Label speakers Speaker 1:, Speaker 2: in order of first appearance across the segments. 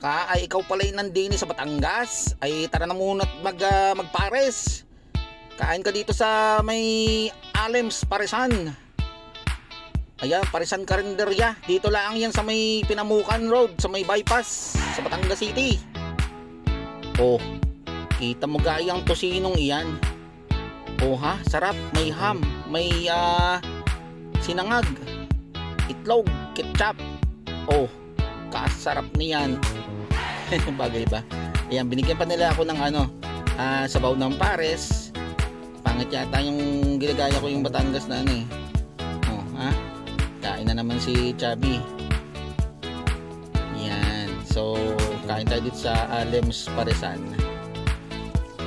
Speaker 1: ka ay ikaw pala yung nandini sa Batangas, ay tara na muna magpares. Kain ka dito sa may Alems Paresan. Ayan, Paresan Karinderya. Dito lang yan sa may Pinamukan Road, sa may bypass sa Batangas City. Oh, kita mo gayang tosinong iyan. Oh ha, sarap. May ham, may sinangag, itlog, ketchup. Oh, kasarap niyan. Bagay ba? Ayan, binigyan pa nila ako ng sabaw ng pares. Pangit yata yung ginagaya ko yung Batangas na Oh, ha? Kain na naman si Chubby. Yan. So, kain tayo dito sa Alems Paresan.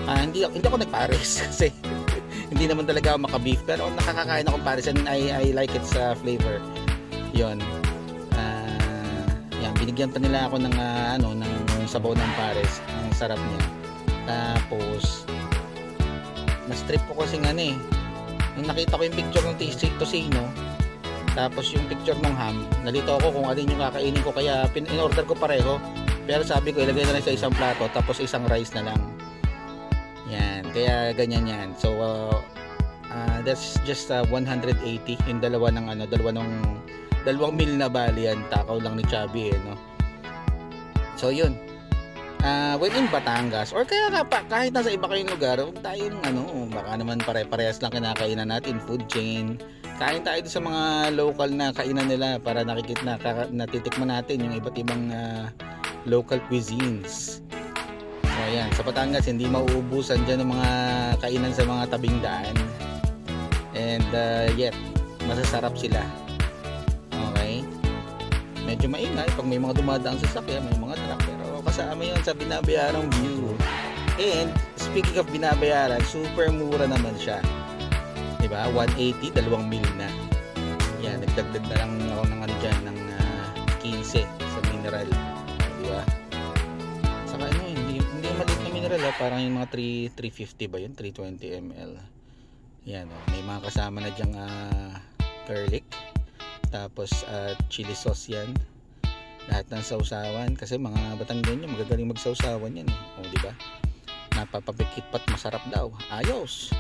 Speaker 1: Hindi ako nagpares kasi hindi naman talaga ako maka-beef, pero nakakakain akong pares and I like its flavor. Yon. Yan, binigyan pa nila ako ng ng sabaw ng pares. Ang sarap niya. Tapos na-strip ko kasi nung nakita ko yung picture ng tosino, tapos yung picture ng ham, nalito ako kung alin yung kakainin ko, kaya in-order ko pareho. Pero sabi ko ilagay na lang sa isang plato, tapos isang rice na lang. Yan, kaya ganyan yan. So that's just 180 yung dalawa ng dalawang meal na bali yan. Takaw lang ni Chubby no. So yun. When in Batangas or kaya kahit nasa iba kayong lugar, huwag tayong baka naman pare-parehas lang kinakainan natin, food chain. Kain tayo sa mga local na kainan nila para natitikman natin yung iba't ibang local cuisines. So ayan, sa Batangas hindi mauubusan dyan ng mga kainan sa mga tabing daan. And yet, masasarap sila. Okay? Medyo maingay pag may mga dumadaang sasakyan, may mga truck, pero kasama yun sa binabayarang view. And speaking of binabayaran, super mura naman siya. Diba? 180, dalawang meal na. Yan, nagdagdag na lang ako ng dyan ng 15 sa mineral. Diba? Saka hindi maliit na mineral parang yung mga 350 ba yun? 320 ml. Yan, may mga kasama na dyang garlic. Tapos chili sauce yan. Lahat ng sausawan. Kasi mga Batanggenyo magagaling magsausawan yan. O diba? Napapapikit pat masarap daw. Ayos!